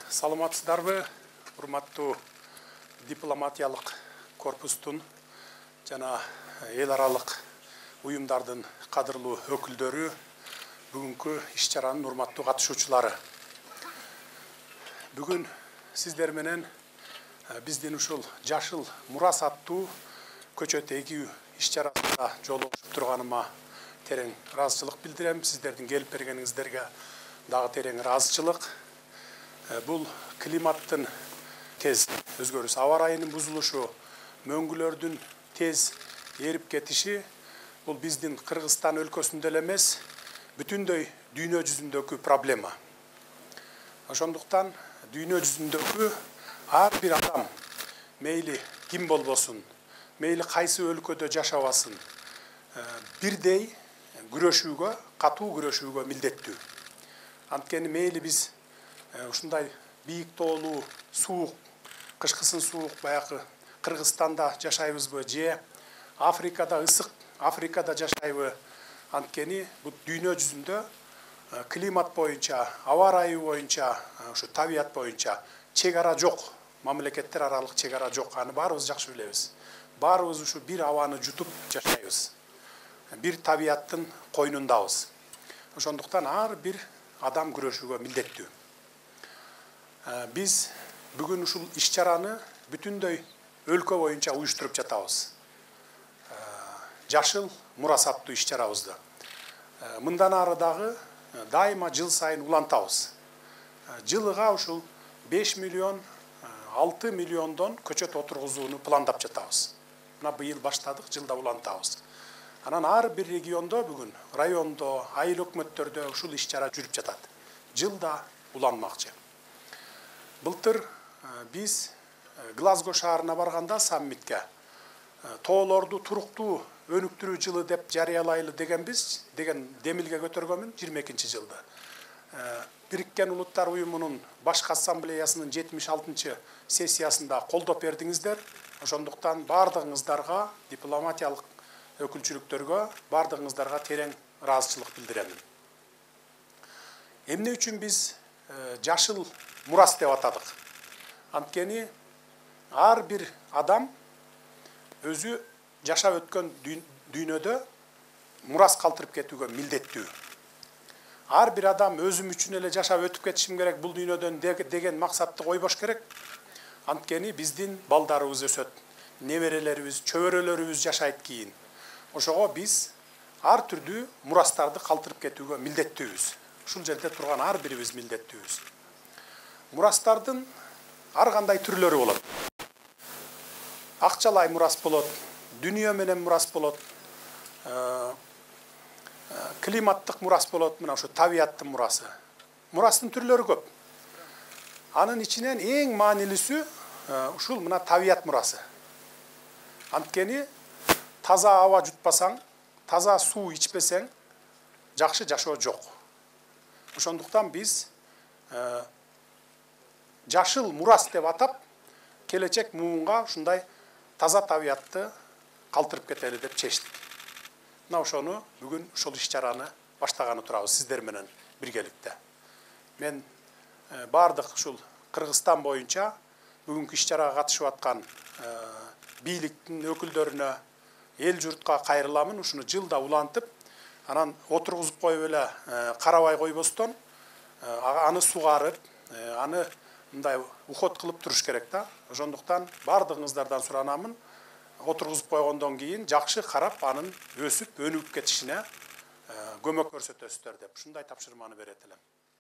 Саламатсыздарбы, урматтуу дипломатиялык корпустун жана эл аралык уюмдардын кадырлуу өкүлдөрү, бүгүнкү иш-чаранын урматтуу катышуучулары. Бүгүн сиздер менен биздин ушул жашыл мурас аттуу көчөт эгүү иш-чарасында жолугушуп турганыма терең ыраазычылык билдирем. Сиздердин келип бергениңиздерге дагы терең ыраазычылык. Бул климаттын тез өзгөрүш, аба ырайынын бузулушу, мөңгүлөрдүн тез эрип кетиши бул биздин Кыргызстан өлкөсүндө эле эмес, бүтүндөй дүйнө жүзүндөгү проблема. Ошондуктан дүйнө жүзүндөгү ар бир адам, мейли ким болбосун, мейли кайсы өлкөдө жашабасын, бирдей күрөшүүгө, катуу күрөшүүгө милдеттүү. Анткени мейли биз ушундай бийик тоолуу, суук, кышкысын суук баягы Кыргызстанда жашайбызбы, же Африкада ысык, Африкада жашайбы. Анткени бул дүйнө жүзүндө климат боюнча, аба ырайы боюнча, ушу табият боюнча чек ара жок, мамлекеттер аралык чек ара жок. Аны баарыбыз жакшы билебиз. Баарыбыз ушу бир абаны жутуп жашайбыз. Бир табияттын койнундабыз. Ошондуктан ар бир адам күрөшүүгө милдеттүү. Биз бүгүн ушул иш-чараны бүтүндөй өлкө боюнча уюштуруп жатабыз. Жашыл мурас аттуу иш-чарабызды. Мындан ары дагы дайыма жыл сайын улантабыз. Жылыга ушул 5 миллион, 6 миллиондон көчөт отургузууну пландап жатабыз. Мына быйыл баштадык, жылда улантабыз. Анан ар бир региондо бүгүн, райондо, айыл өкмөттөрдө ушул иш-чара жүрүп жатат. Жылда уланмакчы. Былтыр биз Глазго шаарына барганда саммитке тоолорду туруктуу өнүктүрүү жылы деп жарыялайлы дегенбиз, деген демилге көтөргөнмүн 22-жылды. Бириккен Улуттар уюмунун башкы ассамблеясынын 76-чы сессиясында колдоп бердиңиздер. Ошондуктан бардыгыңыздарга, дипломатиялык өкүлчүлүктөргө, бардыгыңыздарга терең ыраазычылык билдиремин. Эмне үчүн биз жашыл мурас деп атадык? Анткени ар бир адам өзү жашап өткөн дүйнөдө мурас калтырып кетүүгө милдеттүү. Ар бир адам өзүм үчүн эле жашап өтүп кетишим керек бул дүйнөдөн деген максатты койбош керек. Анткени биздин балдарыбыз өсөт, неберелерибиз, чөбөрөлөрүбүз жашайт кийин. Ошого биз ар түрдүү мурастарды калтырып кетүүгө милдеттүүбүз. Ушул жерде турган ар бирибиз милдеттүүбүз. Мурастардын ар кандай түрлөрү болот. Акчалай мурас болот, дүйнө менен мурас болот, климаттык мурас болот, мына ушу табияттын мурасы. Мурастын түрлөрү көп. Анын ичинен эң маанилүүсү ушул мына табият мурасы. Анткени таза аба жутпасаң, таза суу ичпесең, жакшы жашоо жок. Ошондуктан биз жашыл мурас деп атап, келечек муунга ушундай таза табиятты калтырып кетели деп чечтик. Мына ошону бүгүн ушул иш-чараны баштаганы турабыз сиздер менен биргеликте. Мен бардык ушул Кыргызстан боюнча бүгүнкү иш-чарага катышып аткан бийликтин өкүлдөрүнө, эл журтка кайрыламын. Ушуну жылда улантып, анан отургузуп коюп эле карабай койбостон, аны сугарып, аны мындай уход кылып туруш керек да. Ошондуктан бардыгыңыздардан суранамын, отургузуп койгондон кийин жакшы карап, анын өсүп, өнүгүп кетишине көмөк көрсөтөсүздөр деп ушундай тапшырманы берет элем.